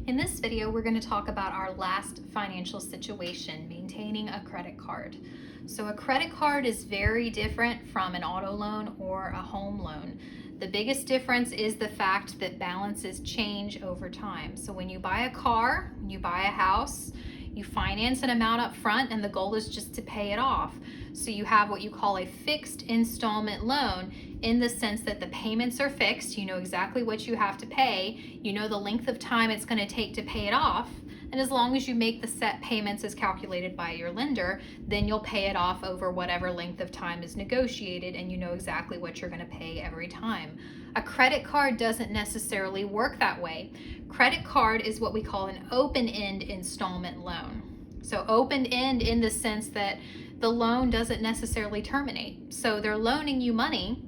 In this video, we're going to talk about our last financial situation, maintaining a credit card. So a credit card is very different from an auto loan or a home loan. The biggest difference is the fact that balances change over time. So when you buy a car, when you buy a house, you finance an amount up front and the goal is just to pay it off. So you have what you call a fixed installment loan in the sense that the payments are fixed. You know exactly what you have to pay. You know the length of time it's going to take to pay it off. And as long as you make the set payments as calculated by your lender, then you'll pay it off over whatever length of time is negotiated, and you know exactly what you're going to pay every time. A credit card doesn't necessarily work that way. Credit card is what we call an open-end installment loan. So open-end in the sense that the loan doesn't necessarily terminate. So they're loaning you money,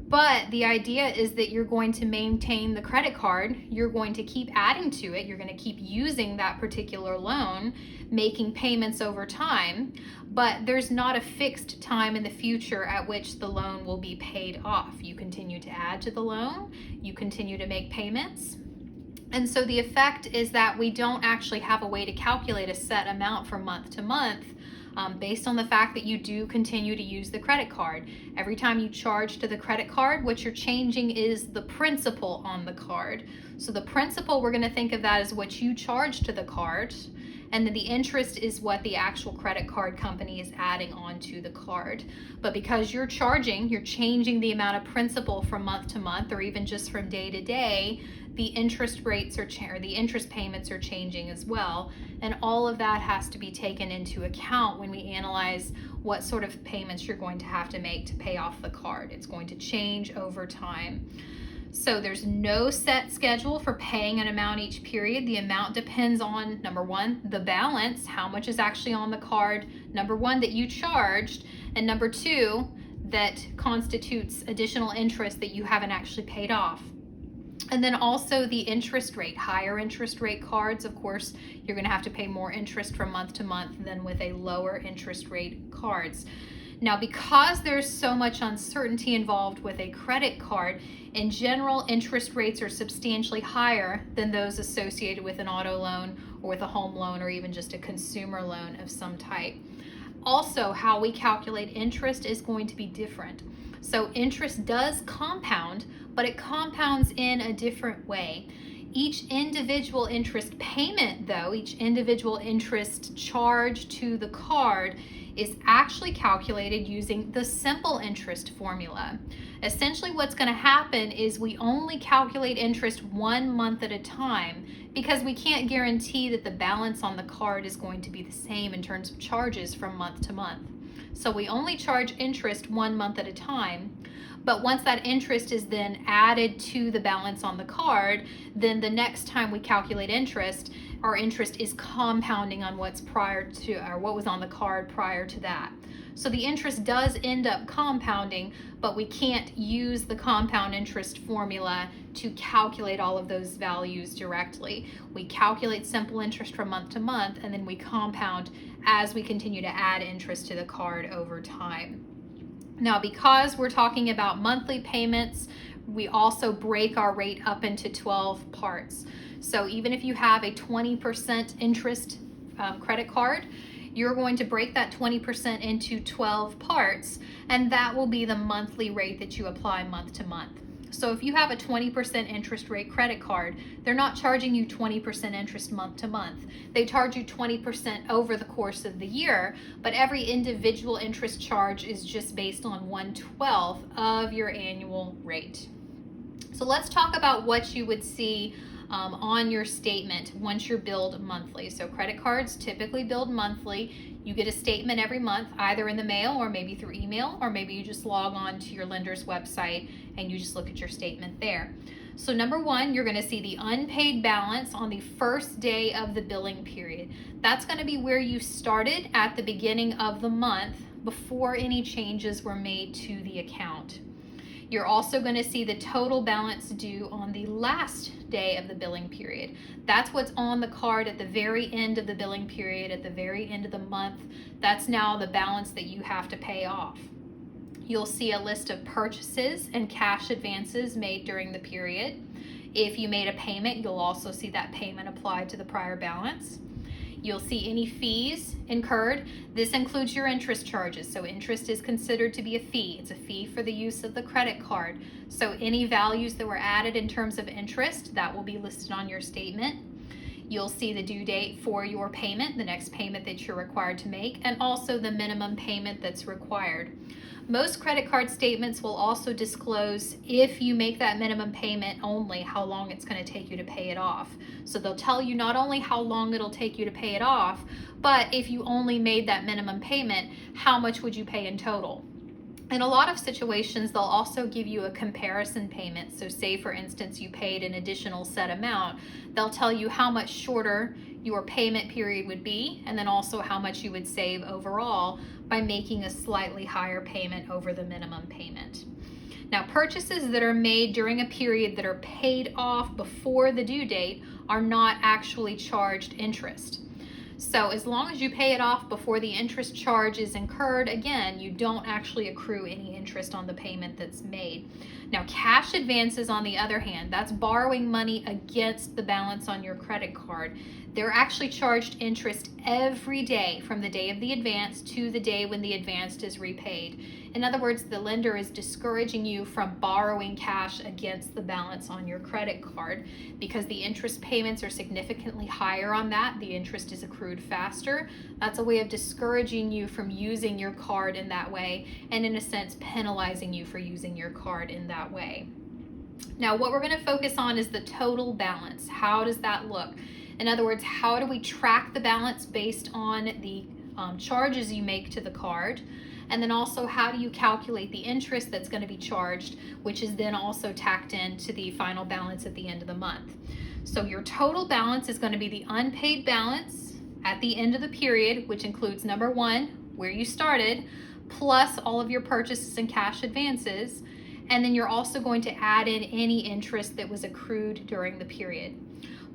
but the idea is that you're going to maintain the credit card, you're going to keep adding to it, you're going to keep using that particular loan, making payments over time, but there's not a fixed time in the future at which the loan will be paid off. You continue to add to the loan, you continue to make payments. And so the effect is that we don't actually have a way to calculate a set amount from month to month based on the fact that you do continue to use the credit card. Every time you charge to the credit card, what you're changing is the principal on the card. So the principal, we're going to think of that as what you charge to the card, and then the interest is what the actual credit card company is adding onto the card. But because you're changing the amount of principal from month to month or even just from day to day, the interest rates the interest payments are changing as well. And all of that has to be taken into account when we analyze what sort of payments you're going to have to make to pay off the card. It's going to change over time. So there's no set schedule for paying an amount each period. The amount depends on, number one, the balance, how much is actually on the card, number one, that you charged, and number two, that constitutes additional interest that you haven't actually paid off. And then also the interest rate. Higher interest rate cards, of course, you're going to have to pay more interest from month to month than with a lower interest rate cards. Now, because there's so much uncertainty involved with a credit card, in general, interest rates are substantially higher than those associated with an auto loan or with a home loan or even just a consumer loan of some type. Also, how we calculate interest is going to be different. So interest does compound, but it compounds in a different way. Each individual interest payment, though, each individual interest charge to the card is actually calculated using the simple interest formula. Essentially, what's going to happen is we only calculate interest 1 month at a time because we can't guarantee that the balance on the card is going to be the same in terms of charges from month to month. So we only charge interest 1 month at a time. But once that interest is then added to the balance on the card, then the next time we calculate interest, our interest is compounding on what was on the card prior to that. So the interest does end up compounding, but we can't use the compound interest formula to calculate all of those values directly. We calculate simple interest from month to month, and then we compound as we continue to add interest to the card over time. Now, because we're talking about monthly payments, we also break our rate up into 12 parts. So even if you have a 20% interest credit card, you're going to break that 20% into 12 parts, and that will be the monthly rate that you apply month to month. So if you have a 20% interest rate credit card, they're not charging you 20% interest month to month. They charge you 20% over the course of the year, but every individual interest charge is just based on 1/12 of your annual rate. So let's talk about what you would see on your statement once you're billed monthly. So credit cards typically billed monthly. You get a statement every month, either in the mail or maybe through email, or maybe you just log on to your lender's website and you just look at your statement there. So number one, you're going to see the unpaid balance on the first day of the billing period. That's going to be where you started at the beginning of the month before any changes were made to the account. You're also going to see the total balance due on the last day of the billing period. That's what's on the card at the very end of the billing period, at the very end of the month. That's now the balance that you have to pay off. You'll see a list of purchases and cash advances made during the period. If you made a payment, you'll also see that payment applied to the prior balance. You'll see any fees incurred. This includes your interest charges. So interest is considered to be a fee. It's a fee for the use of the credit card. So any values that were added in terms of interest, that will be listed on your statement. You'll see the due date for your payment, the next payment that you're required to make, and also the minimum payment that's required. Most credit card statements will also disclose, if you make that minimum payment only, how long it's going to take you to pay it off. So they'll tell you not only how long it'll take you to pay it off, but if you only made that minimum payment, how much would you pay in total? In a lot of situations, they'll also give you a comparison payment. So say, for instance, you paid an additional set amount. They'll tell you how much shorter your payment period would be, and then also how much you would save overall by making a slightly higher payment over the minimum payment. Now, purchases that are made during a period that are paid off before the due date are not actually charged interest. So as long as you pay it off before the interest charge is incurred, again, you don't actually accrue any interest on the payment that's made. Now, cash advances, on the other hand, that's borrowing money against the balance on your credit card. They're actually charged interest every day from the day of the advance to the day when the advance is repaid. In other words, the lender is discouraging you from borrowing cash against the balance on your credit card because the interest payments are significantly higher on that. The interest is accrued faster. That's a way of discouraging you from using your card in that way, and in a sense penalizing you for using your card in that way. Now, what we're going to focus on is the total balance. How does that look? In other words, how do we track the balance based on the charges you make to the card? And then also, how do you calculate the interest that's going to be charged, which is then also tacked into the final balance at the end of the month? So your total balance is going to be the unpaid balance at the end of the period, which includes, number one, where you started, plus all of your purchases and cash advances. And then you're also going to add in any interest that was accrued during the period.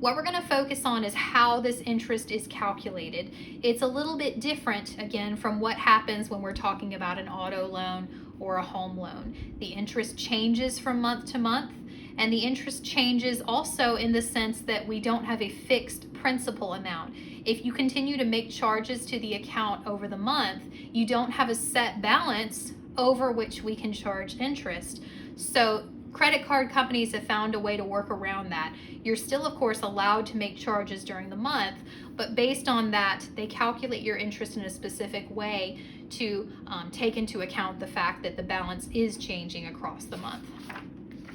What we're going to focus on is how this interest is calculated. It's a little bit different, again, from what happens when we're talking about an auto loan or a home loan. The interest changes from month to month, and the interest changes also in the sense that we don't have a fixed principal amount. If you continue to make charges to the account over the month, you don't have a set balance over which we can charge interest. So credit card companies have found a way to work around that. You're still, of course, allowed to make charges during the month, but based on that, they calculate your interest in a specific way to take into account the fact that the balance is changing across the month.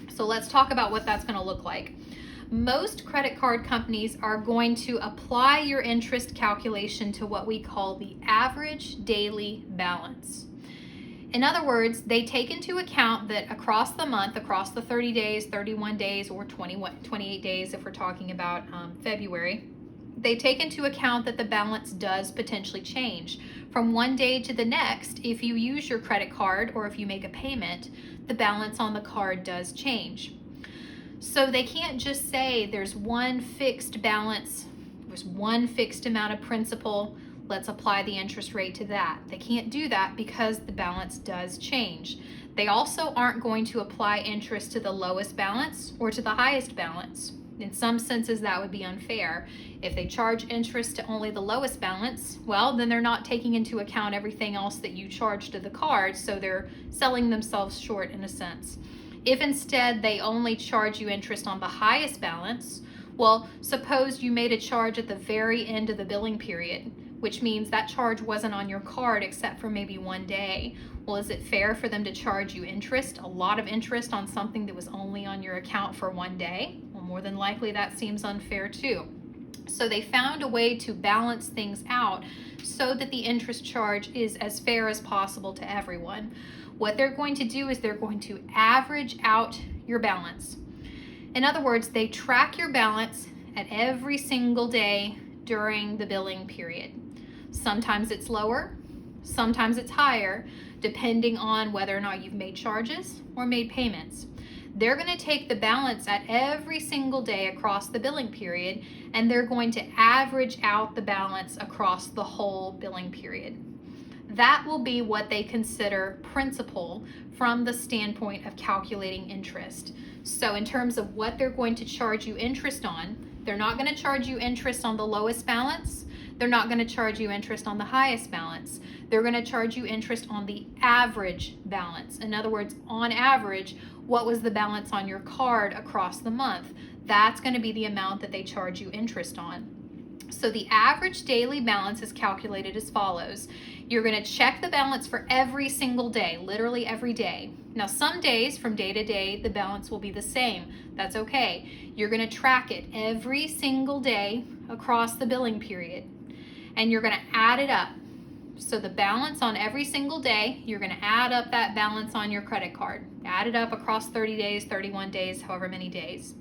So let's talk about what that's going to look like. Most credit card companies are going to apply your interest calculation to what we call the average daily balance. In other words, they take into account that across the month, across the 30 days, 31 days, or 28 days if we're talking about February, they take into account that the balance does potentially change. From one day to the next, if you use your credit card or if you make a payment, the balance on the card does change. So they can't just say there's one fixed balance, there's one fixed amount of principal, let's apply the interest rate to that. They can't do that because the balance does change. They also aren't going to apply interest to the lowest balance or to the highest balance. In some senses, that would be unfair. If they charge interest to only the lowest balance, well, then they're not taking into account everything else that you charge to the card, so they're selling themselves short in a sense. If instead they only charge you interest on the highest balance, well, suppose you made a charge at the very end of the billing period, which means that charge wasn't on your card except for maybe one day. Well, is it fair for them to charge you interest, a lot of interest, on something that was only on your account for one day? Well, more than likely that seems unfair too. So they found a way to balance things out so that the interest charge is as fair as possible to everyone. What they're going to do is they're going to average out your balance. In other words, they track your balance at every single day during the billing period. Sometimes it's lower, sometimes it's higher, depending on whether or not you've made charges or made payments. They're going to take the balance at every single day across the billing period, and they're going to average out the balance across the whole billing period. that will be what they consider principal from the standpoint of calculating interest. So in terms of what they're going to charge you interest on, they're not going to charge you interest on the lowest balance. They're not going to charge you interest on the highest balance. They're going to charge you interest on the average balance. In other words, on average, what was the balance on your card across the month? That's going to be the amount that they charge you interest on. So the average daily balance is calculated as follows. You're going to check the balance for every single day, literally every day. Now, some days from day to day, the balance will be the same. That's okay. You're going to track it every single day across the billing period, and you're going to add it up. So the balance on every single day, you're going to add up that balance on your credit card. Add it up across 30 days, 31 days, however many days.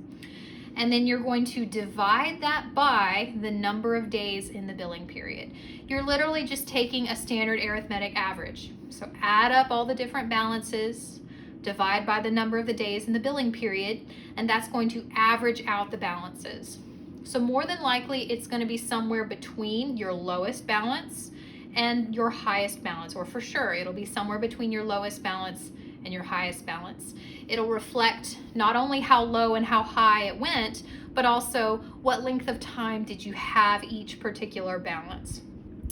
And then you're going to divide that by the number of days in the billing period. You're literally just taking a standard arithmetic average. So add up all the different balances, divide by the number of the days in the billing period, and that's going to average out the balances. So more than likely, it's going to be somewhere between your lowest balance and your highest balance, or for sure, it'll be somewhere between your lowest balance and your highest balance. It'll reflect not only how low and how high it went, but also what length of time did you have each particular balance.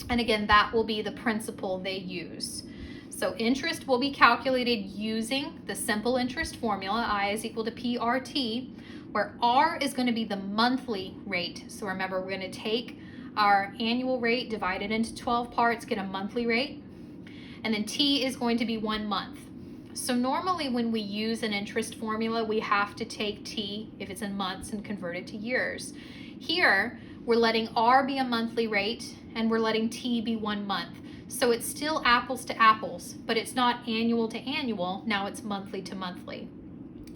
And again, that will be the principal they use. So interest will be calculated using the simple interest formula, I is equal to PRT, where R is going to be the monthly rate. So remember, we're going to take our annual rate, divide it into 12 parts, get a monthly rate, and then T is going to be 1 month. So normally when we use an interest formula, we have to take T, if it's in months, and convert it to years. Here, we're letting R be a monthly rate, and we're letting T be 1 month. So it's still apples to apples, but it's not annual to annual, now it's monthly to monthly.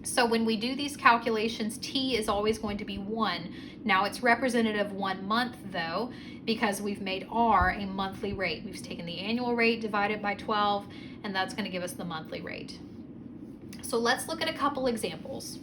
So when we do these calculations, T is always going to be 1. Now it's representative 1 month though, because we've made R a monthly rate. We've taken the annual rate divided by 12, and that's going to give us the monthly rate. So let's look at a couple examples.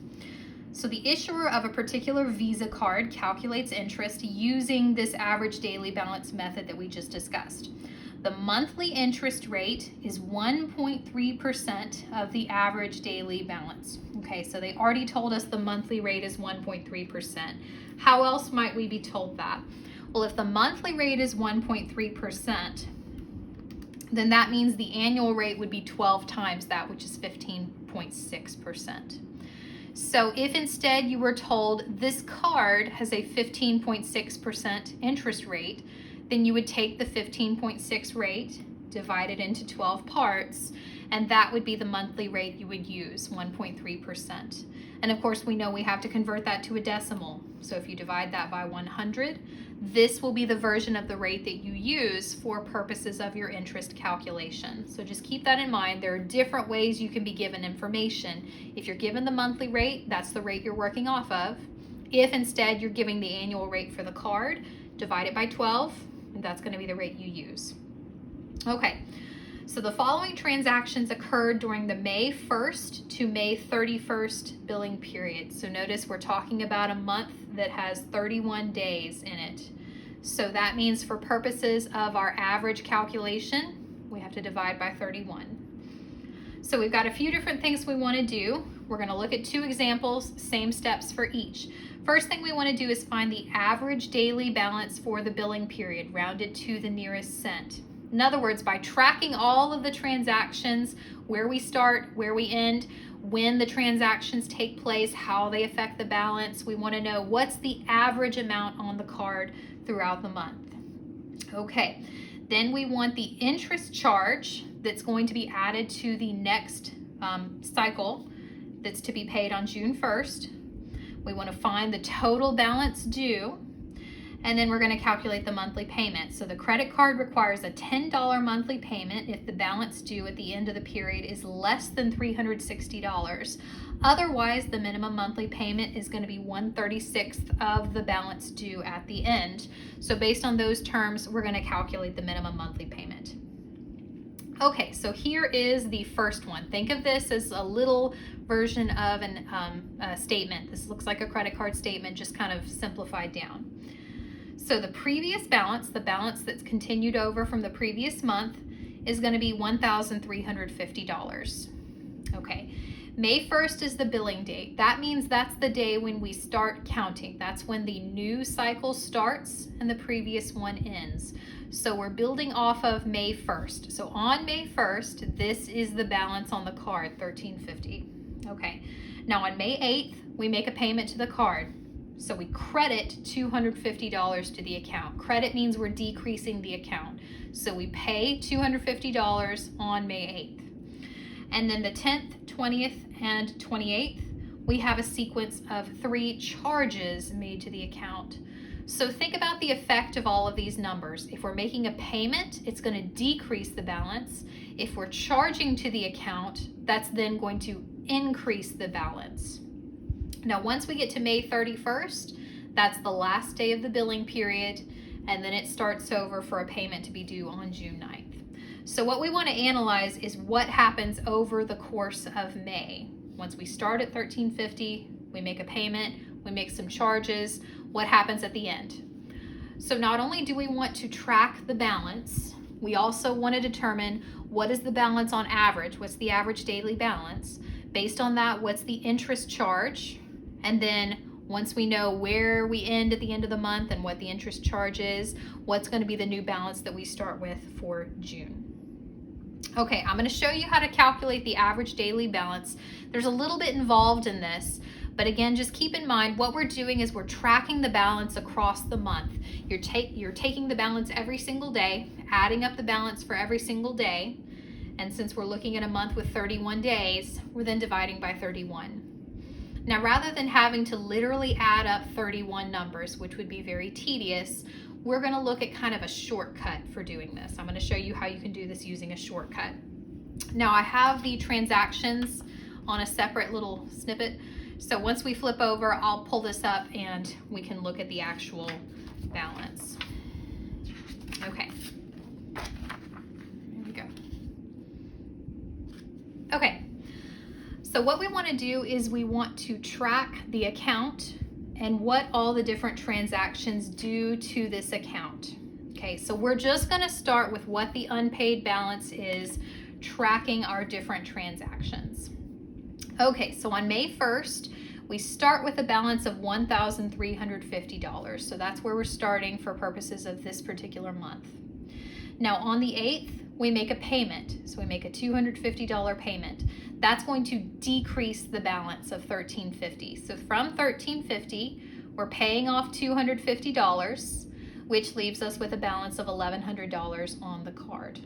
So the issuer of a particular Visa card calculates interest using this average daily balance method that we just discussed. The monthly interest rate is 1.3% of the average daily balance. Okay, so they already told us the monthly rate is 1.3%. How else might we be told that? Well, if the monthly rate is 1.3%, then that means the annual rate would be 12 times that, which is 15.6%. So if instead you were told this card has a 15.6% interest rate, then you would take the 15.6 rate, divide it into 12 parts, and that would be the monthly rate you would use, 1.3%. And of course, we know we have to convert that to a decimal. So if you divide that by 100, this will be the version of the rate that you use for purposes of your interest calculation. So just keep that in mind. There are different ways you can be given information. If you're given the monthly rate, that's the rate you're working off of. If instead you're giving the annual rate for the card, divide it by 12, and that's going to be the rate you use. Okay, so the following transactions occurred during the May 1st to May 31st billing period. So notice we're talking about a month that has 31 days in it. So that means for purposes of our average calculation, we have to divide by 31. So we've got a few different things we want to do. We're going to look at 2 examples, same steps for each. First thing we want to do is find the average daily balance for the billing period, rounded to the nearest cent. In other words, by tracking all of the transactions, where we start, where we end, when the transactions take place, how they affect the balance, we want to know what's the average amount on the card throughout the month. Okay, then we want the interest charge that's going to be added to the next cycle that's to be paid on June 1st. We want to find the total balance due, and then we're going to calculate the monthly payment. So the credit card requires a $10 monthly payment if the balance due at the end of the period is less than $360. Otherwise, the minimum monthly payment is going to be 1/36 of the balance due at the end. So based on those terms, we're going to calculate the minimum monthly payment. Okay, so here is the first one. Think of this as a little version of a statement. This looks like a credit card statement, just kind of simplified down. So the previous balance, the balance that's continued over from the previous month, is going to be $1,350. Okay. May 1st is the billing date. That means that's the day when we start counting. That's when the new cycle starts and the previous one ends. So we're building off of May 1st. So on May 1st, this is the balance on the card, $1,350. Okay. Now on May 8th, we make a payment to the card. So we credit $250 to the account. Credit means we're decreasing the account. So we pay $250 on May 8th. And then the 10th, 20th, and 28th, we have a sequence of 3 charges made to the account. So think about the effect of all of these numbers. If we're making a payment, it's going to decrease the balance. If we're charging to the account, that's then going to increase the balance. Now, once we get to May 31st, that's the last day of the billing period, and then it starts over for a payment to be due on June 9th. So what we want to analyze is what happens over the course of May. Once we start at $1,350, we make a payment, we make some charges, what happens at the end? So not only do we want to track the balance, we also want to determine what is the balance on average, what's the average daily balance. Based on that, what's the interest charge? And then once we know where we end at the end of the month and what the interest charge is, what's going to be the new balance that we start with for June. Okay, I'm going to show you how to calculate the average daily balance. There's a little bit involved in this, but again, just keep in mind what we're doing is we're tracking the balance across the month. You're taking the balance every single day, adding up the balance for every single day, and since we're looking at a month with 31 days, we're then dividing by 31. Now, rather than having to literally add up 31 numbers, which would be very tedious, we're going to look at kind of a shortcut for doing this. I'm going to show you how you can do this using a shortcut. Now, I have the transactions on a separate little snippet. So once we flip over, I'll pull this up and we can look at the actual balance. Okay. There we go. Okay. So what we want to do is we want to track the account and what all the different transactions do to this account. Okay, so we're just going to start with what the unpaid balance is, tracking our different transactions. Okay, so on May 1st, we start with a balance of $1,350. So that's where we're starting for purposes of this particular month. Now on the 8th, we make a payment. So we make a $250 payment. That's going to decrease the balance of $1,350. So from $1,350, we're paying off $250, which leaves us with a balance of $1,100 on the card.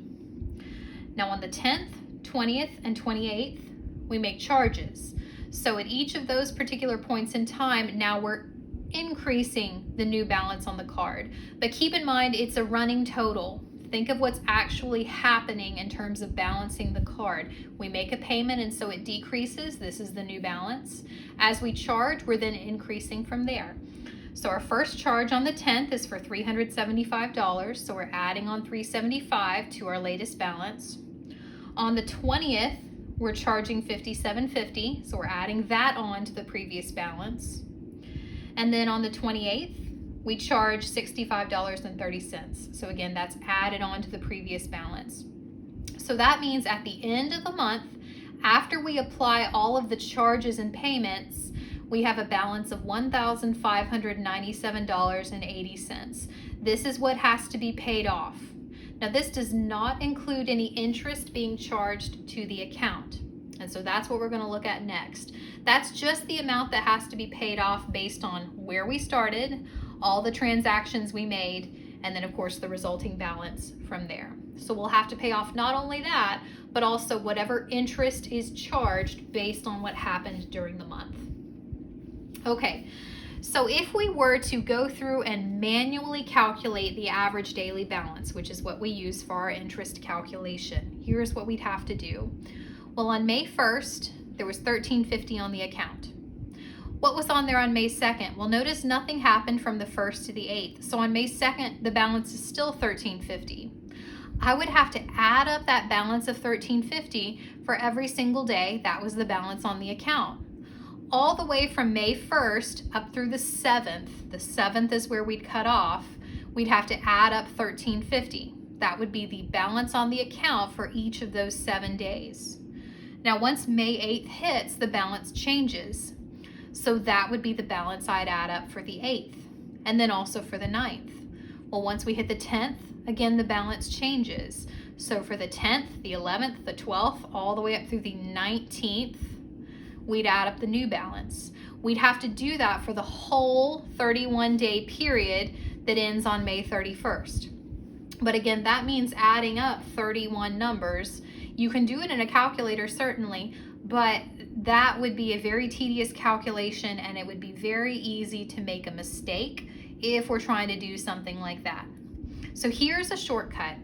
Now on the 10th, 20th, and 28th, we make charges. So at each of those particular points in time, now we're increasing the new balance on the card. But keep in mind, it's a running total. Think of what's actually happening in terms of balancing the card. We make a payment and so it decreases. This is the new balance. As we charge, we're then increasing from there. So our first charge on the 10th is for $375. So we're adding on $375 to our latest balance. On the 20th, we're charging $57.50. So we're adding that on to the previous balance. And then on the 28th, we charge $65.30. So again, that's added on to the previous balance. So that means at the end of the month, after we apply all of the charges and payments, we have a balance of $1,597.80. This is what has to be paid off. Now, this does not include any interest being charged to the account. And so that's what we're going to look at next. That's just the amount that has to be paid off based on where we started, all the transactions we made, and then of course the resulting balance from there. So we'll have to pay off not only that, but also whatever interest is charged based on what happened during the month. Okay, so if we were to go through and manually calculate the average daily balance, which is what we use for our interest calculation, here's what we'd have to do. Well, on May 1st, there was $1,350 on the account. What was on there on May 2nd? Well, notice nothing happened from the 1st to the 8th. So on May 2nd, the balance is still $1,350. I would have to add up that balance of $1,350 for every single day. That was the balance on the account. All the way from May 1st up through the 7th. The 7th is where we'd cut off. We'd have to add up $1,350. That would be the balance on the account for each of those 7 days. Now, once May 8th hits, the balance changes. So that would be the balance I'd add up for the 8th, and then also for the 9th. Well, once we hit the 10th, again, the balance changes. So for the 10th, the 11th, the 12th, all the way up through the 19th, we'd add up the new balance. We'd have to do that for the whole 31-day period that ends on May 31st. But again, that means adding up 31 numbers. You can do it in a calculator, certainly, but that would be a very tedious calculation, and it would be very easy to make a mistake if we're trying to do something like that. So here's a shortcut.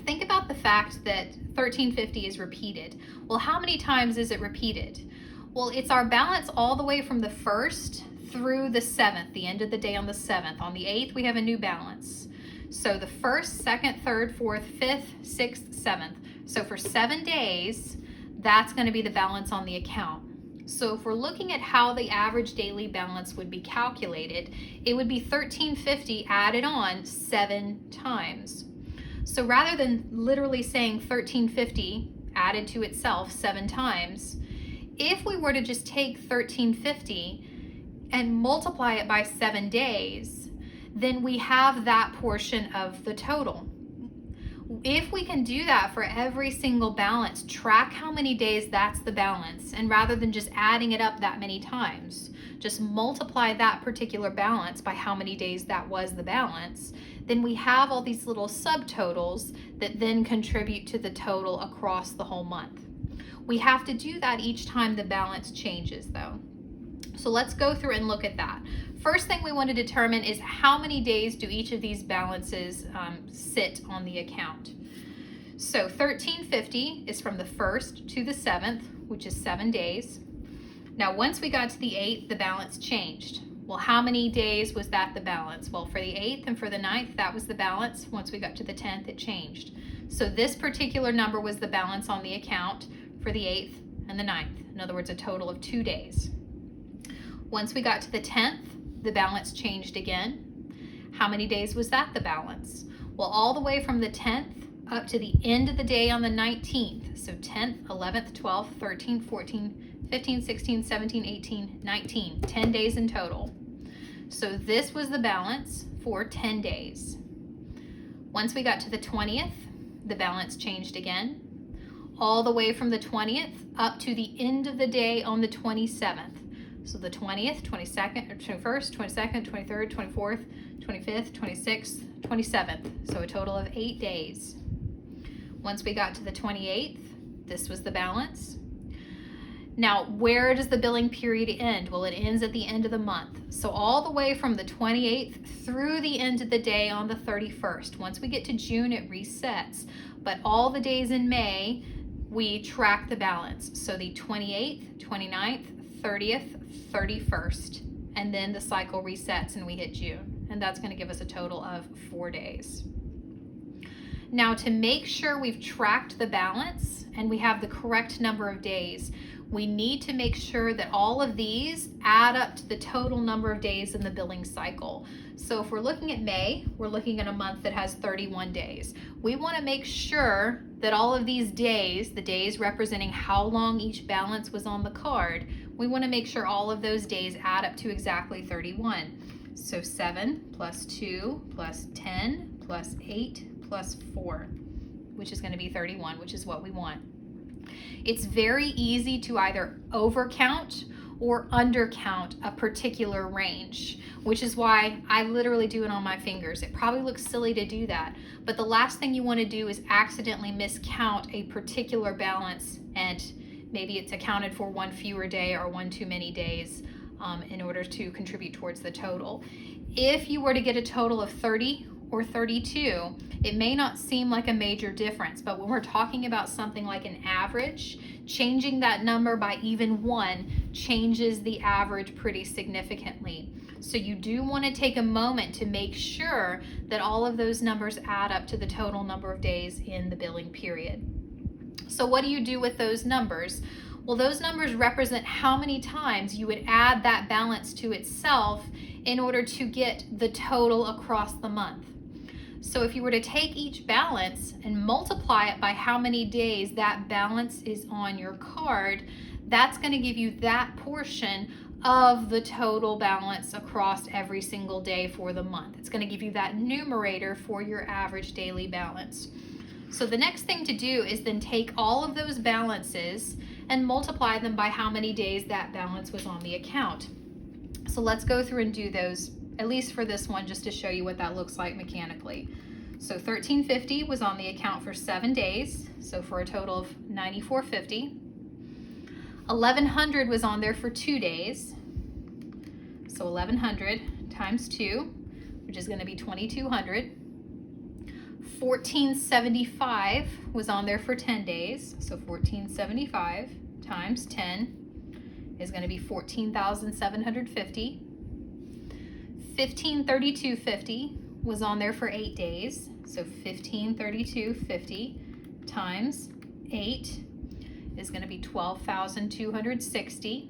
Think about the fact that 1350 is repeated. Well, how many times is it repeated? Well, it's our balance all the way from the 1st through the 7th, the end of the day on the 7th. On the 8th, we have a new balance. So the 1st, 2nd, 3rd, 4th, 5th, 6th, 7th. So for 7 days, that's going to be the balance on the account. So if we're looking at how the average daily balance would be calculated, it would be 1350 added on 7 times. So rather than literally saying 1350 added to itself 7 times, if we were to just take 1350 and multiply it by 7 days, then we have that portion of the total. If we can do that for every single balance, track how many days that's the balance, and rather than just adding it up that many times, just multiply that particular balance by how many days that was the balance, then we have all these little subtotals that then contribute to the total across the whole month. We have to do that each time the balance changes, though. So let's go through and look at that. First thing we want to determine is how many days do each of these balances sit on the account. So 1350 is from the 1st to the 7th, which is 7 days. Now, once we got to the 8th, the balance changed. Well, how many days was that the balance? Well, for the 8th and for the 9th, that was the balance. Once we got to the 10th, it changed. So this particular number was the balance on the account for the 8th and the 9th. In other words, a total of 2 days. Once we got to the 10th, the balance changed again. How many days was that the balance? Well, all the way from the 10th up to the end of the day on the 19th. So 10th, 11th, 12th, 13th, 14th, 15, 16, 17, 18, 19, 10 days in total. So this was the balance for 10 days. Once we got to the 20th, the balance changed again, all the way from the 20th up to the end of the day on the 27th. So the 20th, 22nd, or 21st, 22nd, 23rd, 24th, 25th, 26th, 27th. So a total of 8 days. Once we got to the 28th, this was the balance. Now, where does the billing period end? Well, it ends at the end of the month. So all the way from the 28th through the end of the day on the 31st. Once we get to June, it resets. But all the days in May, we track the balance. So the 28th, 29th, 30th, 31st, and then the cycle resets and we hit June. And that's going to give us a total of 4 days. Now, to make sure we've tracked the balance and we have the correct number of days, we need to make sure that all of these add up to the total number of days in the billing cycle. So if we're looking at May, we're looking at a month that has 31 days. We want to make sure that all of these days, the days representing how long each balance was on the card, we want to make sure all of those days add up to exactly 31. So 7 plus 2 plus 10 plus 8 plus 4, which is going to be 31, which is what we want. It's very easy to either overcount or undercount a particular range, which is why I literally do it on my fingers. It probably looks silly to do that, but the last thing you want to do is accidentally miscount a particular balance and maybe it's accounted for one fewer day or one too many days in order to contribute towards the total. If you were to get a total of 30 or 32, it may not seem like a major difference, but when we're talking about something like an average, changing that number by even 1 changes the average pretty significantly. So you do want to take a moment to make sure that all of those numbers add up to the total number of days in the billing period. So what do you do with those numbers? Well, those numbers represent how many times you would add that balance to itself in order to get the total across the month. So if you were to take each balance and multiply it by how many days that balance is on your card, that's going to give you that portion of the total balance across every single day for the month. It's going to give you that numerator for your average daily balance. So the next thing to do is then take all of those balances and multiply them by how many days that balance was on the account. So let's go through and do those, at least for this one, just to show you what that looks like mechanically. So $13.50 was on the account for 7 days, so for a total of $94.50. $1,100 was on there for 2 days, so $1,100 times 2, which is going to be $2,200. $14.75 was on there for 10 days, so $14.75 times 10 is going to be $14,750. $1532.50 was on there for 8 days, so $1532.50 times 8 is going to be $12,260.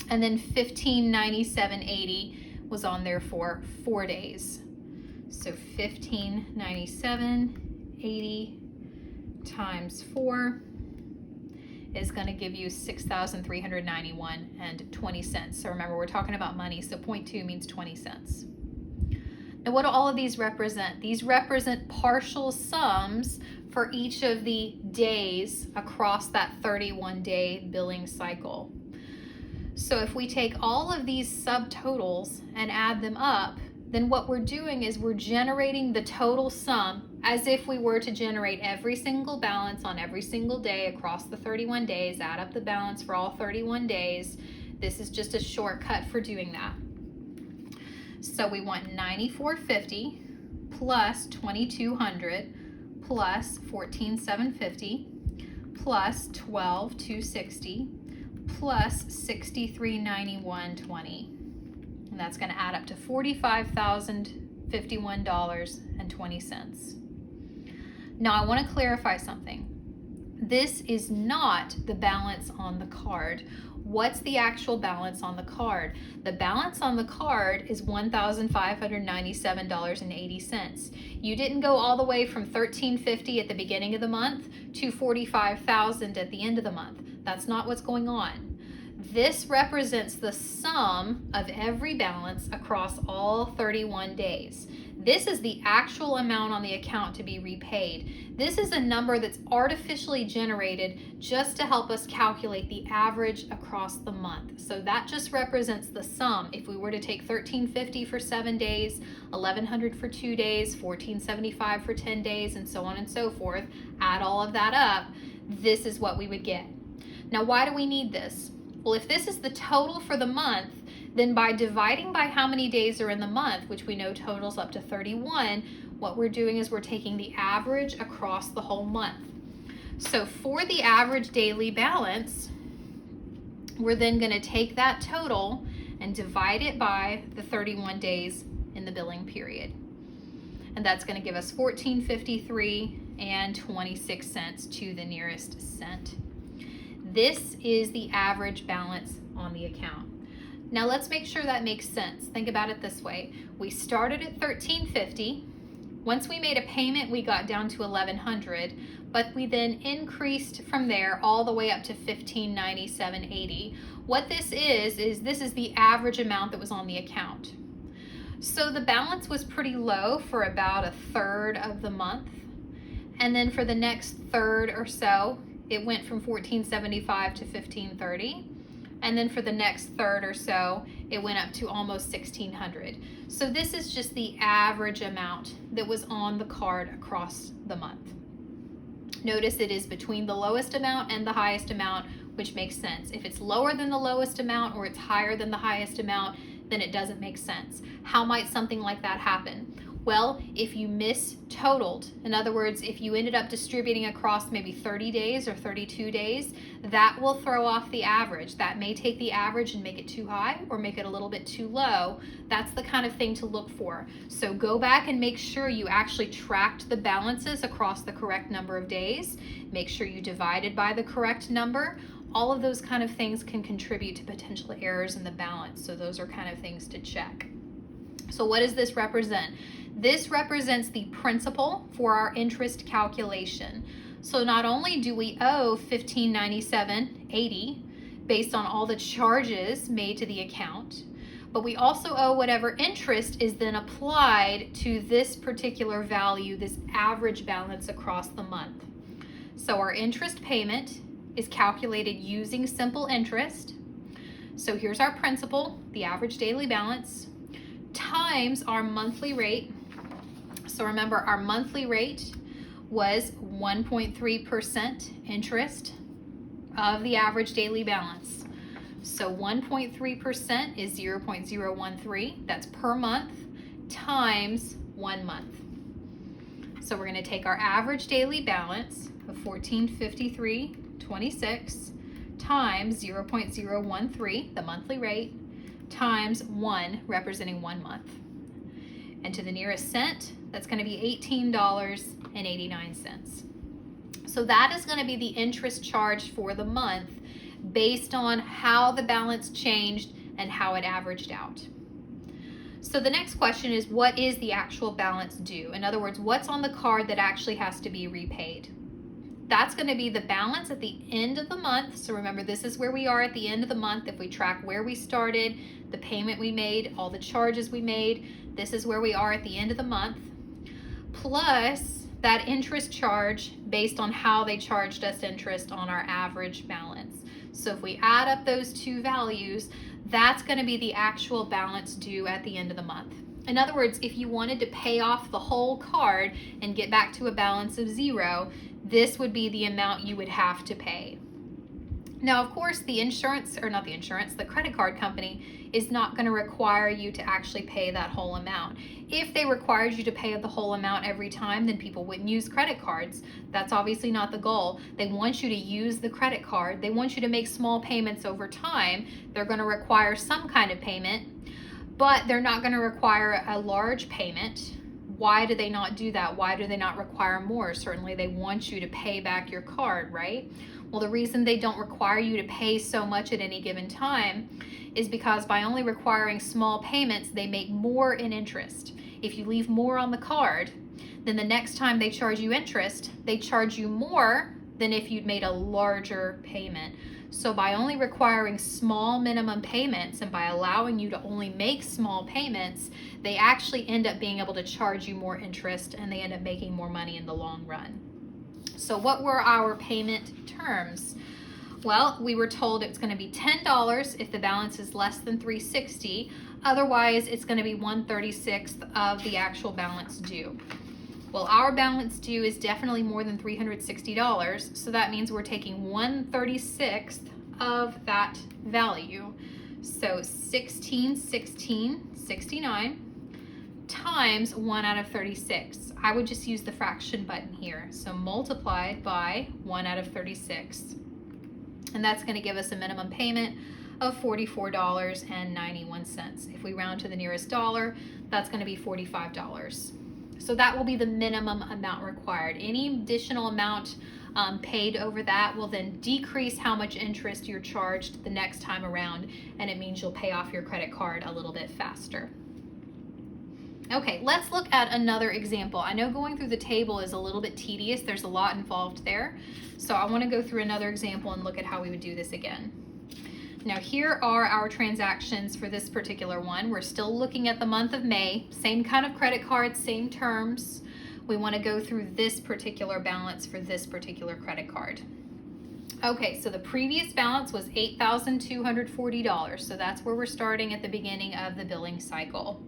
And then $1597.80 was on there for 4 days. So $1597.80 times 4 is going to give you $6,391.20. So remember, we're talking about money, so 0.2 means 20 cents. Now, what do all of these represent? These represent partial sums for each of the days across that 31-day billing cycle. So if we take all of these subtotals and add them up, then what we're doing is we're generating the total sum as if we were to generate every single balance on every single day across the 31 days, add up the balance for all 31 days. This is just a shortcut for doing that. So we want $94.50 plus $2,200 plus $14,750 plus $12,260 plus $6391.20. And that's going to add up to $45,051.20. Now I want to clarify something. This is not the balance on the card. What's the actual balance on the card? The balance on the card is $1,597.80. You didn't go all the way from $13.50 at the beginning of the month to $45,000 at the end of the month. That's not what's going on. This represents the sum of every balance across all 31 days. This is the actual amount on the account to be repaid. This is a number that's artificially generated just to help us calculate the average across the month. So that just represents the sum. If we were to take $13.50 for 7 days, $1,100 for 2 days, $14.75 for 10 days, and so on and so forth, add all of that up, this is what we would get. Now, why do we need this? Well, if this is the total for the month, then by dividing by how many days are in the month, which we know totals up to 31, what we're doing is we're taking the average across the whole month. So for the average daily balance, we're then going to take that total and divide it by the 31 days in the billing period. And that's going to give us $14.53.26 to the nearest cent. This is the average balance on the account. Now let's make sure that makes sense. Think about it this way. We started at $13.50. Once we made a payment, we got down to $1,100, but we then increased from there all the way up to $1597.80. What this is this is the average amount that was on the account. So the balance was pretty low for about a third of the month. And then for the next third or so, it went from $14.75 to $15.30. And then for the next third or so, it went up to almost $1,600. So this is just the average amount that was on the card across the month. Notice it is between the lowest amount and the highest amount, which makes sense. If it's lower than the lowest amount or it's higher than the highest amount, then it doesn't make sense. How might something like that happen? Well, if you mistotaled, in other words, if you ended up distributing across maybe 30 days or 32 days, that will throw off the average. That may take the average and make it too high or make it a little bit too low. That's the kind of thing to look for. So go back and make sure you actually tracked the balances across the correct number of days. Make sure you divided by the correct number. All of those kind of things can contribute to potential errors in the balance. So those are kind of things to check. So what does this represent? This represents the principal for our interest calculation. So not only do we owe $1597.80 based on all the charges made to the account, but we also owe whatever interest is then applied to this particular value, this average balance across the month. So our interest payment is calculated using simple interest. So here's our principal, the average daily balance, times our monthly rate. So remember, our monthly rate was 1.3% interest of the average daily balance. So 1.3% is 0.013, that's per month, times 1 month. So we're going to take our average daily balance of $1453.26 times 0.013, the monthly rate, times 1, representing 1 month. And to the nearest cent, that's going to be $18.89. So that is going to be the interest charged for the month based on how the balance changed and how it averaged out. So the next question is, what is the actual balance due? In other words, what's on the card that actually has to be repaid? That's going to be the balance at the end of the month. So remember, this is where we are at the end of the month. If we track where we started, the payment we made, all the charges we made, this is where we are at the end of the month, plus that interest charge based on how they charged us interest on our average balance. So if we add up those two values, that's going to be the actual balance due at the end of the month. In other words, if you wanted to pay off the whole card and get back to a balance of 0, this would be the amount you would have to pay. Now, of course, the credit card company is not going to require you to actually pay that whole amount. If they required you to pay the whole amount every time, then people wouldn't use credit cards. That's obviously not the goal. They want you to use the credit card. They want you to make small payments over time. They're going to require some kind of payment, but they're not going to require a large payment. Why do they not do that? Why do they not require more? Certainly they want you to pay back your card, right? Well, the reason they don't require you to pay so much at any given time is because by only requiring small payments, they make more in interest. If you leave more on the card, then the next time they charge you interest, they charge you more than if you'd made a larger payment. So by only requiring small minimum payments and by allowing you to only make small payments, they actually end up being able to charge you more interest, and they end up making more money in the long run. So what were our payment terms? Well, we were told it's going to be $10 if the balance is less than $360. Otherwise, it's going to be 1/36 of the actual balance due. Well, our balance due is definitely more than $360, so that means we're taking 1/36 of that value. So $1616.69 times 1/36. I would just use the fraction button here. So multiplied by 1/36. And that's going to give us a minimum payment of $44.91. If we round to the nearest dollar, that's going to be $45. So that will be the minimum amount required. Any additional amount paid over that will then decrease how much interest you're charged the next time around, and it means you'll pay off your credit card a little bit faster. Okay, let's look at another example. I know going through the table is a little bit tedious. There's a lot involved there. So I want to go through another example and look at how we would do this again. Now here are our transactions for this particular one. We're still looking at the month of May. Same kind of credit card, same terms. We want to go through this particular balance for this particular credit card. Okay, so the previous balance was $8,240. So that's where we're starting at the beginning of the billing cycle.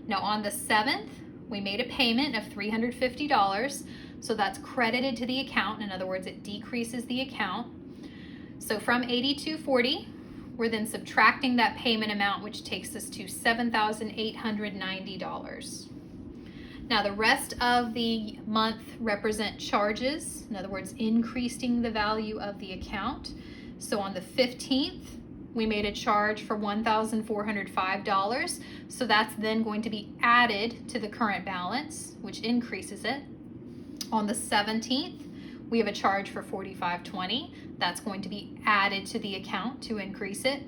Now on the 7th, we made a payment of $350. So that's credited to the account. In other words, it decreases the account. So from $82.40, we're then subtracting that payment amount, which takes us to $7,890. Now the rest of the month represent charges. In other words, increasing the value of the account. So on the 15th, we made a charge for $1,405. So that's then going to be added to the current balance, which increases it. On the 17th, we have a charge for $45.20. That's going to be added to the account to increase it.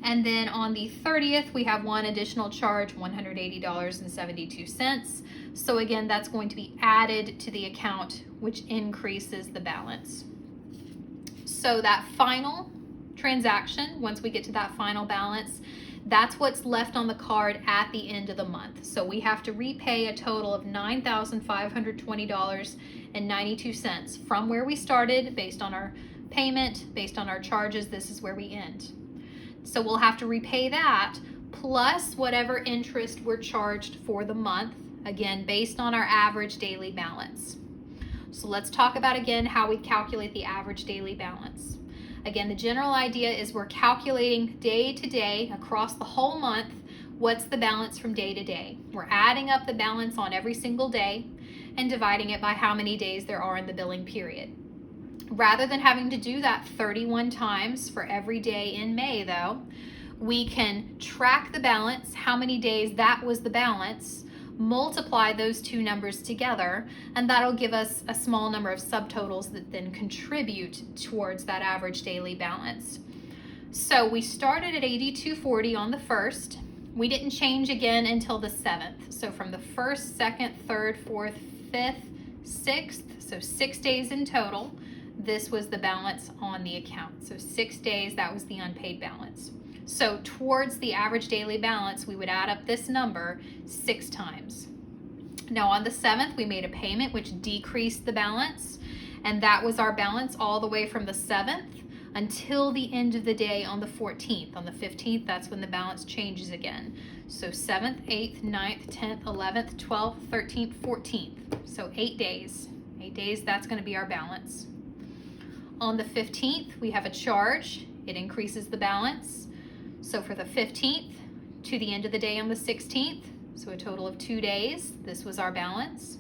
And then on the 30th, we have one additional charge, $180.72. So again, that's going to be added to the account, which increases the balance. So that final transaction, once we get to that final balance, that's what's left on the card at the end of the month. So we have to repay a total of $9,520.92 from where we started. Based on our payment, based on our charges, this is where we end. So we'll have to repay that plus whatever interest we're charged for the month, again, based on our average daily balance. So let's talk about again how we calculate the average daily balance. Again, the general idea is we're calculating day to day across the whole month, what's the balance from day to day. We're adding up the balance on every single day and dividing it by how many days there are in the billing period. Rather than having to do that 31 times for every day in May though, we can track the balance, how many days that was the balance, multiply those two numbers together, and that'll give us a small number of subtotals that then contribute towards that average daily balance. So we started at 82.40 on the 1st. We didn't change again until the 7th. So from the 1st, 2nd, 3rd, 4th, 5th, 6th, so 6 days in total, this was the balance on the account. So 6 days, that was the unpaid balance. So towards the average daily balance, we would add up this number 6 times. Now on the 7th, we made a payment which decreased the balance, and that was our balance all the way from the 7th until the end of the day on the 14th. On the 15th, that's when the balance changes again. So 7th, 8th, 9th, 10th, 11th, 12th, 13th, 14th. So 8 days. 8 days, that's going to be our balance. On the 15th, we have a charge. It increases the balance. So for the 15th to the end of the day on the 16th, so a total of 2 days, this was our balance.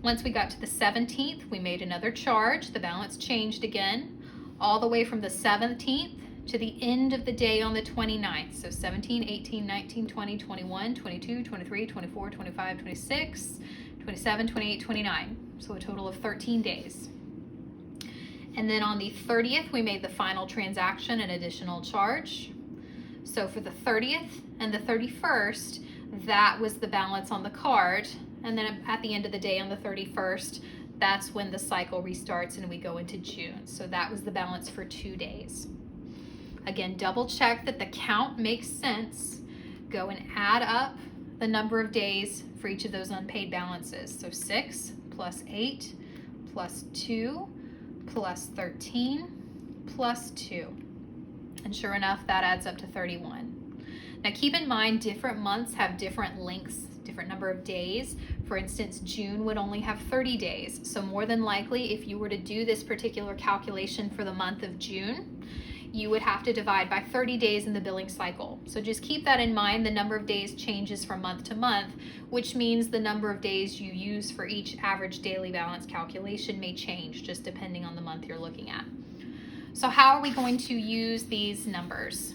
Once we got to the 17th, we made another charge. The balance changed again, all the way from the 17th to the end of the day on the 29th. So 17, 18, 19, 20, 21, 22, 23, 24, 25, 26, 27, 28, 29. So a total of 13 days. And then on the 30th, we made the final transaction, an additional charge. So for the 30th and the 31st, that was the balance on the card. And then at the end of the day on the 31st, that's when the cycle restarts and we go into June. So that was the balance for 2 days. Again, double check that the count makes sense. Go and add up the number of days for each of those unpaid balances. So 6 plus 8 plus 2 plus 13 plus 2. And sure enough, that adds up to 31. Now keep in mind, different months have different lengths, different number of days. For instance, June would only have 30 days. So more than likely, if you were to do this particular calculation for the month of June, you would have to divide by 30 days in the billing cycle. So just keep that in mind. The number of days changes from month to month, which means the number of days you use for each average daily balance calculation may change just depending on the month you're looking at. So how are we going to use these numbers?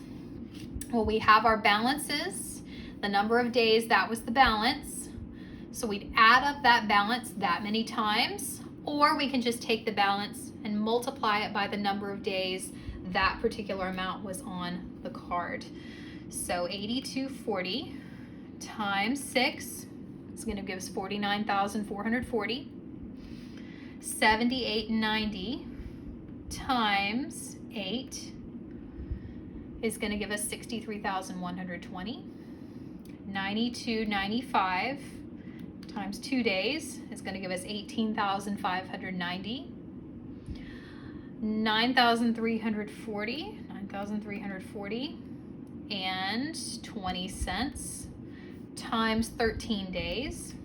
Well, we have our balances, the number of days, that was the balance. So we'd add up that balance that many times, or we can just take the balance and multiply it by the number of days that particular amount was on the card. So 82.40 times 6 is going to give us 49,440. 78.90 times 8 is going to give us 63,120. 92.95 times 2 days is going to give us 18,590. 9,340 and 20 cents times 13 days,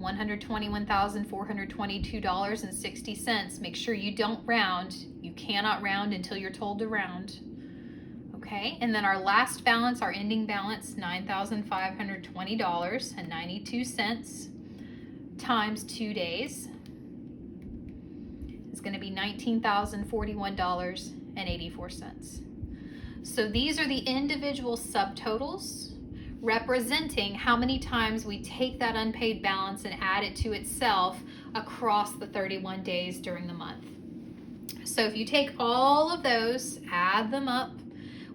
$121,422.60. Make sure you don't round. You cannot round until you're told to round. Okay, and then our last balance, our ending balance, $9,520.92 times 2 days is going to be $19,041.84. So these are the individual subtotals representing how many times we take that unpaid balance and add it to itself across the 31 days during the month. So if you take all of those, add them up,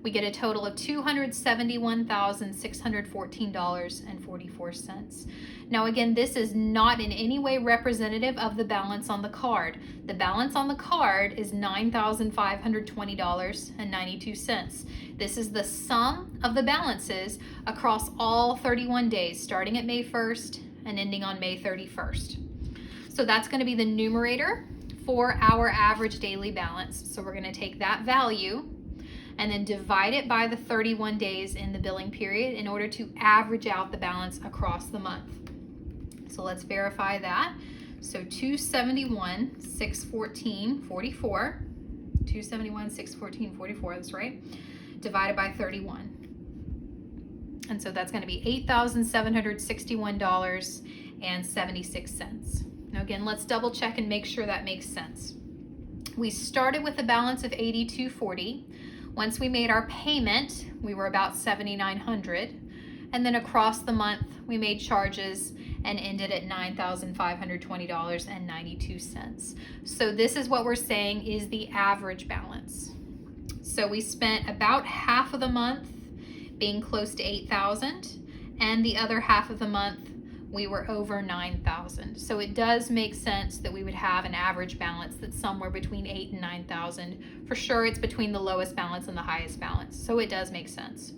we get a total of $271,614.44. Now again, this is not in any way representative of the balance on the card. The balance on the card is $9,520.92. This is the sum of the balances across all 31 days, starting at May 1st and ending on May 31st. So that's going to be the numerator for our average daily balance. So we're going to take that value and then divide it by the 31 days in the billing period in order to average out the balance across the month. So let's verify that. So 271,614.44, 271,614.44, that's right, divided by 31. And so that's going to be $8,761.76. Now again, let's double check and make sure that makes sense. We started with a balance of $82.40. Once we made our payment, we were about $7,900. And then across the month, we made charges and ended at $9,520.92. So this is what we're saying is the average balance. So we spent about half of the month being close to $8,000, and the other half of the month we were over $9,000. So it does make sense that we would have an average balance that's somewhere between $8,000 and $9,000. For sure, it's between the lowest balance and the highest balance. So it does make sense.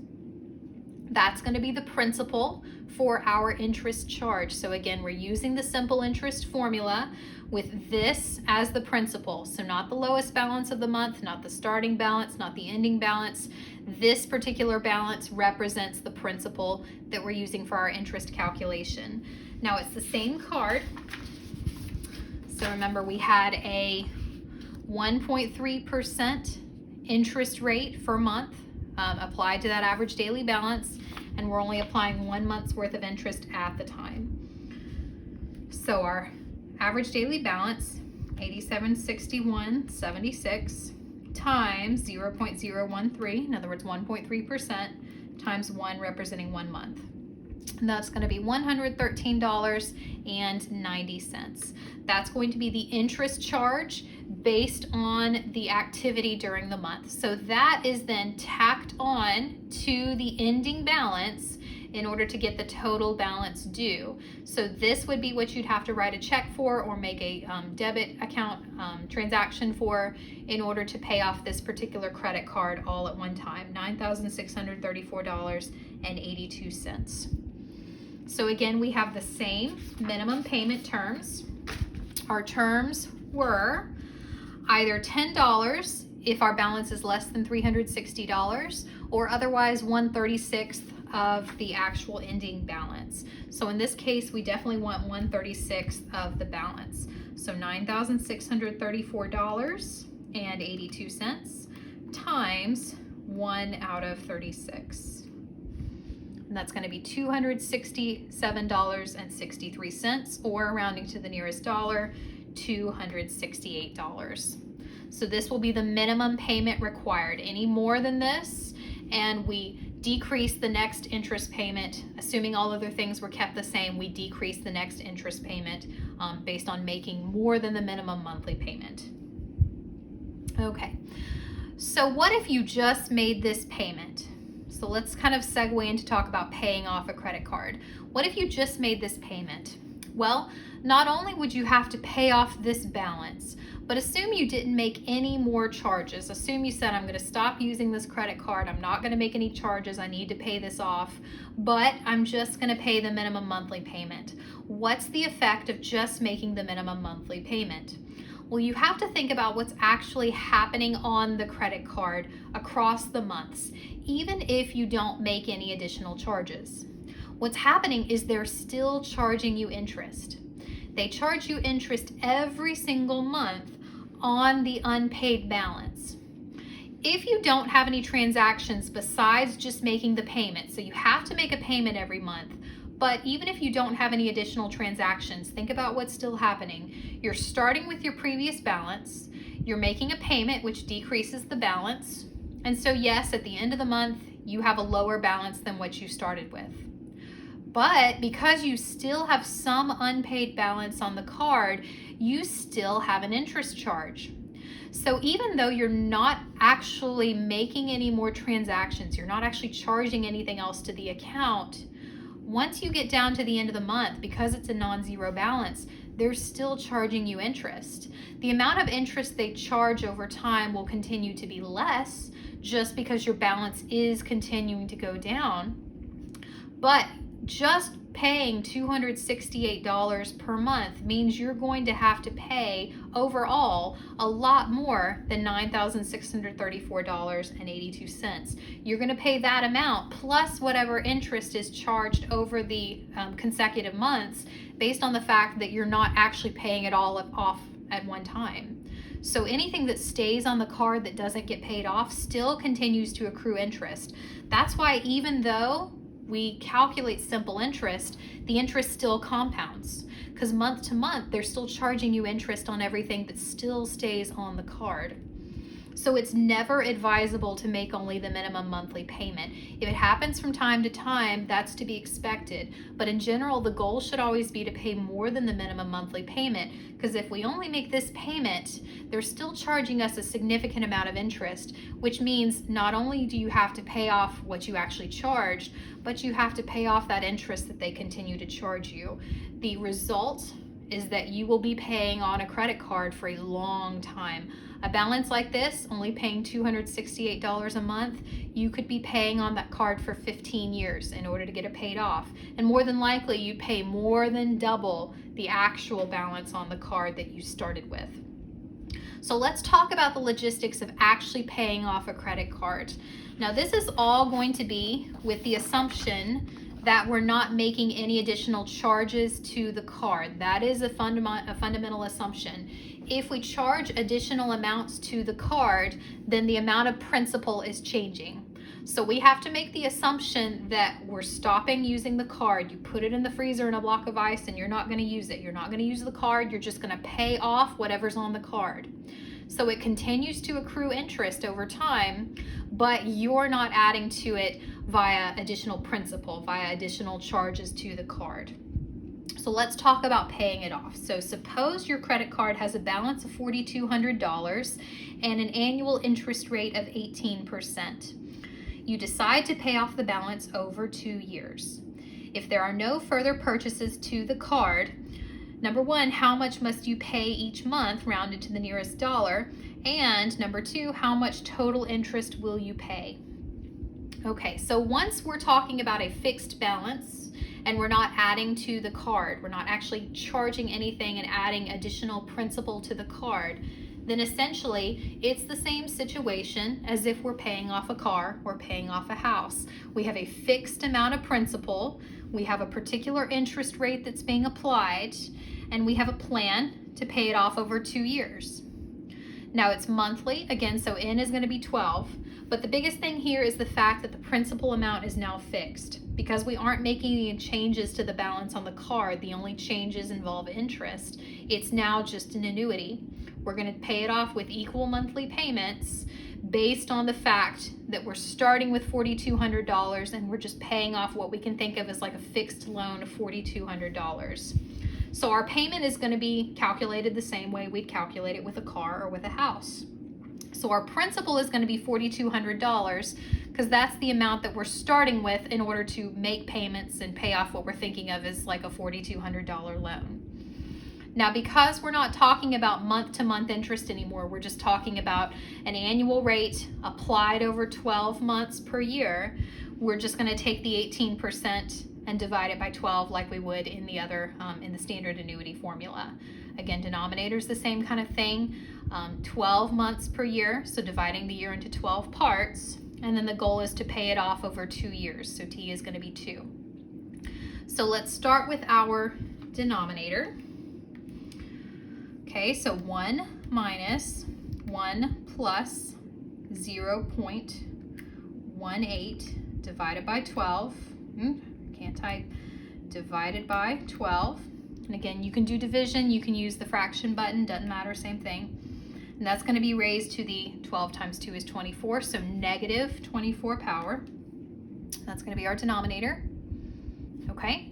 That's going to be the principal for our interest charge. So again, we're using the simple interest formula with this as the principal. So not the lowest balance of the month, not the starting balance, not the ending balance. This particular balance represents the principal that we're using for our interest calculation. Now it's the same card. So remember, we had a 1.3% interest rate per month applied to that average daily balance, and we're only applying 1 month's worth of interest at the time. So our average daily balance, $87.61.76 times 0.013, in other words 1.3%, times 1 representing 1 month. And that's going to be $113.90. That's going to be the interest charge based on the activity during the month. So that is then tacked on to the ending balance in order to get the total balance due. So this would be what you'd have to write a check for or make a debit account transaction for in order to pay off this particular credit card all at one time, $9,634.82. So again, we have the same minimum payment terms. Our terms were either $10 if our balance is less than $360, or otherwise 1/36 of the actual ending balance. So in this case, we definitely want 1/36 of the balance. So $9,634.82 times 1/36. And that's going to be $267.63, or rounding to the nearest dollar, $268. So this will be the minimum payment required. Any more than this, and we decrease the next interest payment, assuming all other things were kept the same, we decrease the next interest payment based on making more than the minimum monthly payment. Okay, so what if you just made this payment? So let's kind of segue into talk about paying off a credit card. What if you just made this payment? Well, not only would you have to pay off this balance, but assume you didn't make any more charges. Assume you said, I'm going to stop using this credit card. I'm not going to make any charges. I need to pay this off, but I'm just going to pay the minimum monthly payment. What's the effect of just making the minimum monthly payment? Well, you have to think about what's actually happening on the credit card across the months, even if you don't make any additional charges. What's happening is they're still charging you interest. They charge you interest every single month on the unpaid balance. If you don't have any transactions besides just making the payment, so you have to make a payment every month, but even if you don't have any additional transactions, think about what's still happening. You're starting with your previous balance, you're making a payment which decreases the balance, and so yes, at the end of the month, you have a lower balance than what you started with. But because you still have some unpaid balance on the card, you still have an interest charge. So even though you're not actually making any more transactions, you're not actually charging anything else to the account, once you get down to the end of the month, because it's a non-zero balance, they're still charging you interest. The amount of interest they charge over time will continue to be less just because your balance is continuing to go down. But just paying $268 per month means you're going to have to pay overall a lot more than $9,634.82. You're going to pay that amount plus whatever interest is charged over the consecutive months based on the fact that you're not actually paying it all off at one time. So anything that stays on the card that doesn't get paid off still continues to accrue interest. That's why even though we calculate simple interest, the interest still compounds, because month to month they're still charging you interest on everything that still stays on the card. So it's never advisable to make only the minimum monthly payment. If it happens from time to time, that's to be expected. But in general, the goal should always be to pay more than the minimum monthly payment, because if we only make this payment, they're still charging us a significant amount of interest, which means not only do you have to pay off what you actually charged, but you have to pay off that interest that they continue to charge you. The result is that you will be paying on a credit card for a long time. A balance like this, only paying $268 a month, you could be paying on that card for 15 years in order to get it paid off. And more than likely, you'd pay more than double the actual balance on the card that you started with. So let's talk about the logistics of actually paying off a credit card. Now, this is all going to be with the assumption that we're not making any additional charges to the card. That is a fundamental assumption. If we charge additional amounts to the card, then the amount of principal is changing. So we have to make the assumption that we're stopping using the card. You put it in the freezer in a block of ice and you're not going to use it. You're not going to use the card. You're just going to pay off whatever's on the card. So it continues to accrue interest over time, but you're not adding to it via additional principal, via additional charges to the card. So let's talk about paying it off. So suppose your credit card has a balance of $4,200 and an annual interest rate of 18%. You decide to pay off the balance over 2 years. If there are no further purchases to the card, number one, how much must you pay each month, rounded to the nearest dollar? And number two, how much total interest will you pay? Okay, so once we're talking about a fixed balance and we're not adding to the card, we're not actually charging anything and adding additional principal to the card, then essentially it's the same situation as if we're paying off a car or paying off a house. We have a fixed amount of principal, we have a particular interest rate that's being applied, and we have a plan to pay it off over 2 years. Now it's monthly, again, so N is going to be 12, but the biggest thing here is the fact that the principal amount is now fixed. Because we aren't making any changes to the balance on the card, the only changes involve interest. It's now just an annuity. We're going to pay it off with equal monthly payments based on the fact that we're starting with $4,200 and we're just paying off what we can think of as like a fixed loan of $4,200. So our payment is going to be calculated the same way we'd calculate it with a car or with a house. So our principal is going to be $4,200 because that's the amount that we're starting with in order to make payments and pay off what we're thinking of as like a $4,200 loan. Now, because we're not talking about month-to-month interest anymore, we're just talking about an annual rate applied over 12 months per year, we're just going to take the 18% and divide it by 12 like we would in the other, in the standard annuity formula. Again, denominator's the same kind of thing, 12 months per year, so dividing the year into 12 parts, and then the goal is to pay it off over 2 years, so T is going to be 2. So let's start with our denominator. Okay, so 1 minus 1 plus 0.18 divided by 12. Can't type. Divided by 12. And again, you can do division, you can use the fraction button, doesn't matter, same thing. And that's going to be raised to the 12 times 2 is 24, so negative 24 power. That's going to be our denominator. Okay.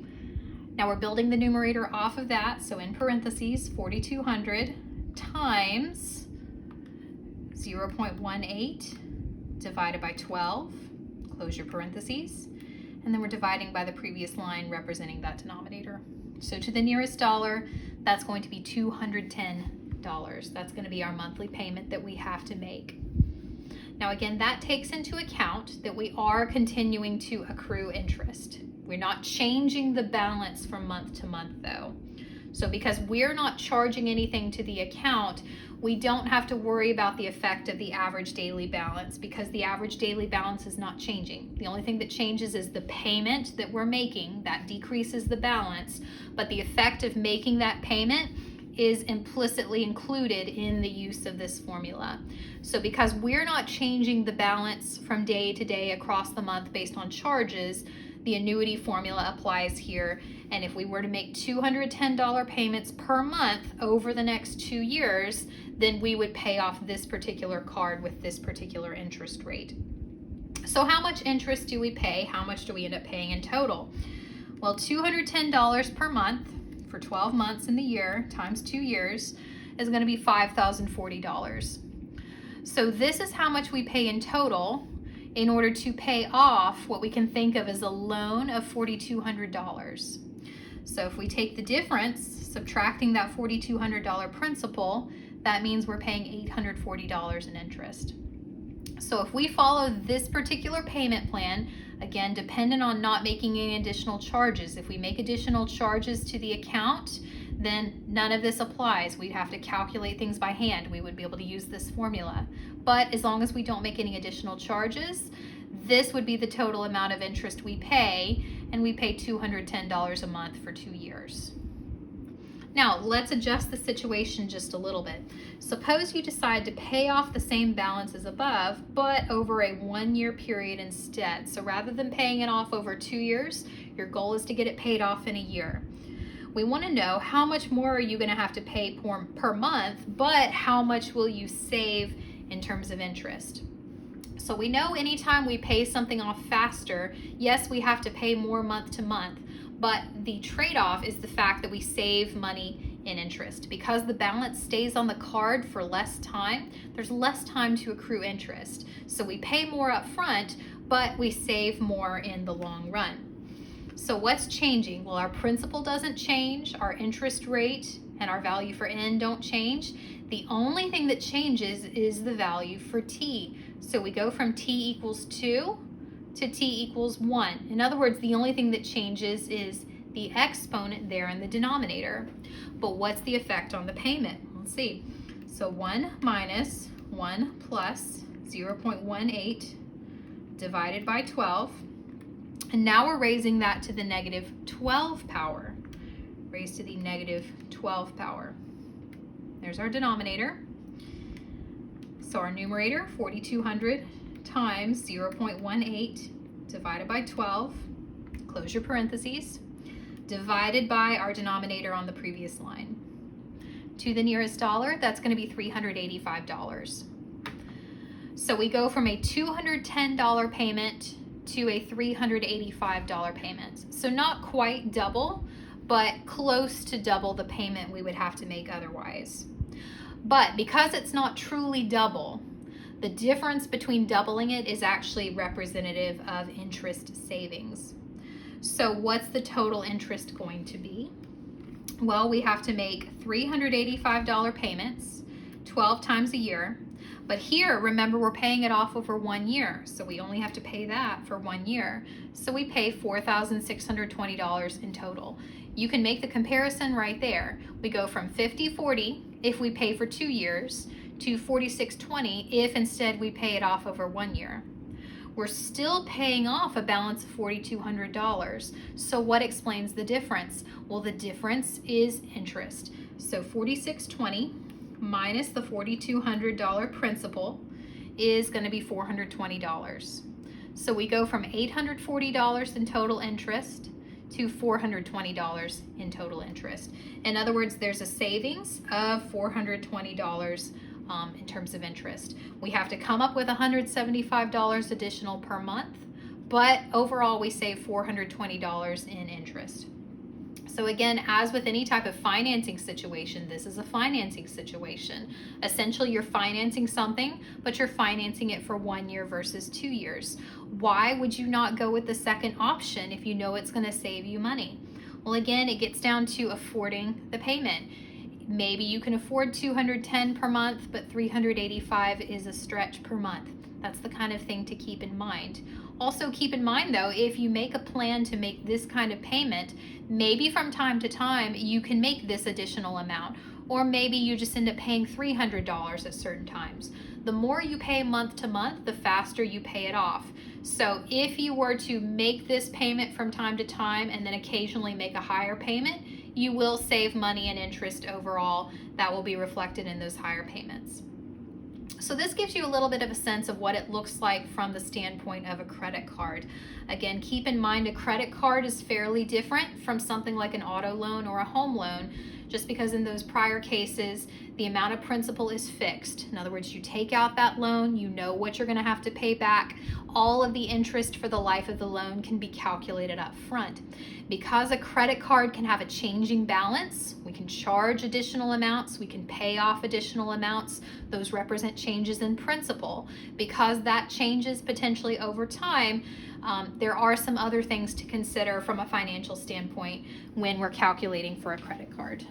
Now we're building the numerator off of that, so in parentheses, 4,200 times 0.18 divided by 12, close your parentheses, and then we're dividing by the previous line representing that denominator. So to the nearest dollar, that's going to be $210. That's going to be our monthly payment that we have to make. Now again, that takes into account that we are continuing to accrue interest. We're not changing the balance from month to month though. So because we're not charging anything to the account, we don't have to worry about the effect of the average daily balance because the average daily balance is not changing. The only thing that changes is the payment that we're making. That decreases the balance, but the effect of making that payment is implicitly included in the use of this formula. So because we're not changing the balance from day to day across the month based on charges, the annuity formula applies here. And if we were to make $210 payments per month over the next 2 years, then we would pay off this particular card with this particular interest rate. So how much interest do we pay? How much do we end up paying in total? Well, $210 per month for 12 months in the year times 2 years is going to be $5,040. So this is how much we pay in total in order to pay off what we can think of as a loan of $4,200. So if we take the difference, subtracting that $4,200 principal, that means we're paying $840 in interest. So if we follow this particular payment plan, again, dependent on not making any additional charges. If we make additional charges to the account, then none of this applies. We'd have to calculate things by hand. We would be able to use this formula. But as long as we don't make any additional charges, this would be the total amount of interest we pay, and we pay $210 a month for 2 years. Now, let's adjust the situation just a little bit. Suppose you decide to pay off the same balance as above, but over a 1-year period instead. So rather than paying it off over 2 years, your goal is to get it paid off in a year. We want to know how much more are you going to have to pay per month, but how much will you save in terms of interest? So we know anytime we pay something off faster, yes, we have to pay more month to month, but the trade-off is the fact that we save money in interest. Because the balance stays on the card for less time, there's less time to accrue interest. So we pay more up front, but we save more in the long run. So what's changing? Well, our principal doesn't change, our interest rate and our value for N don't change. The only thing that changes is the value for T. So we go from T equals 2 to T equals 1. In other words, the only thing that changes is the exponent there in the denominator. But what's the effect on the payment? Let's see. So 1 minus 1 plus 0.18 divided by 12. And now we're raising that to the negative 12 power. Raised to the negative 12 power. There's our denominator. So our numerator, 4,200 times 0.18 divided by 12, close your parentheses, divided by our denominator on the previous line. To the nearest dollar, that's going to be $385. So we go from a $210 payment to a $385 payment. So not quite double, but close to double the payment we would have to make otherwise. But because it's not truly double, the difference between doubling it is actually representative of interest savings. So what's the total interest going to be? Well, we have to make $385 payments 12 times a year. But here, remember, we're paying it off over 1 year. So we only have to pay that for 1 year. So we pay $4,620 in total. You can make the comparison right there. We go from $50.40 if we pay for 2 years to $46.20 if instead we pay it off over 1 year. We're still paying off a balance of $4,200. So what explains the difference? Well, the difference is interest. So $46.20 minus the $4,200 principal is going to be $420. So we go from $840 in total interest to $420 in total interest. In other words, there's a savings of $420 in terms of interest. We have to come up with $175 additional per month, but overall we save $420 in interest. So again, as with any type of financing situation, this is a financing situation. Essentially, you're financing something, but you're financing it for 1 year versus 2 years. Why would you not go with the second option if you know it's going to save you money? Well, again, it gets down to affording the payment. Maybe you can afford $210 per month, but $385 is a stretch per month. That's the kind of thing to keep in mind. Also keep in mind though, if you make a plan to make this kind of payment, maybe from time to time you can make this additional amount, or maybe you just end up paying $300 at certain times. The more you pay month to month, the faster you pay it off. So if you were to make this payment from time to time and then occasionally make a higher payment, you will save money and interest overall. That will be reflected in those higher payments. So this gives you a little bit of a sense of what it looks like from the standpoint of a credit card. Again, keep in mind a credit card is fairly different from something like an auto loan or a home loan, just because in those prior cases, the amount of principal is fixed. In other words, you take out that loan, you know what you're going to have to pay back. All of the interest for the life of the loan can be calculated up front. Because a credit card can have a changing balance, we can charge additional amounts, we can pay off additional amounts. Those represent changes in principal. Because that changes potentially over time, there are some other things to consider from a financial standpoint when we're calculating for a credit card.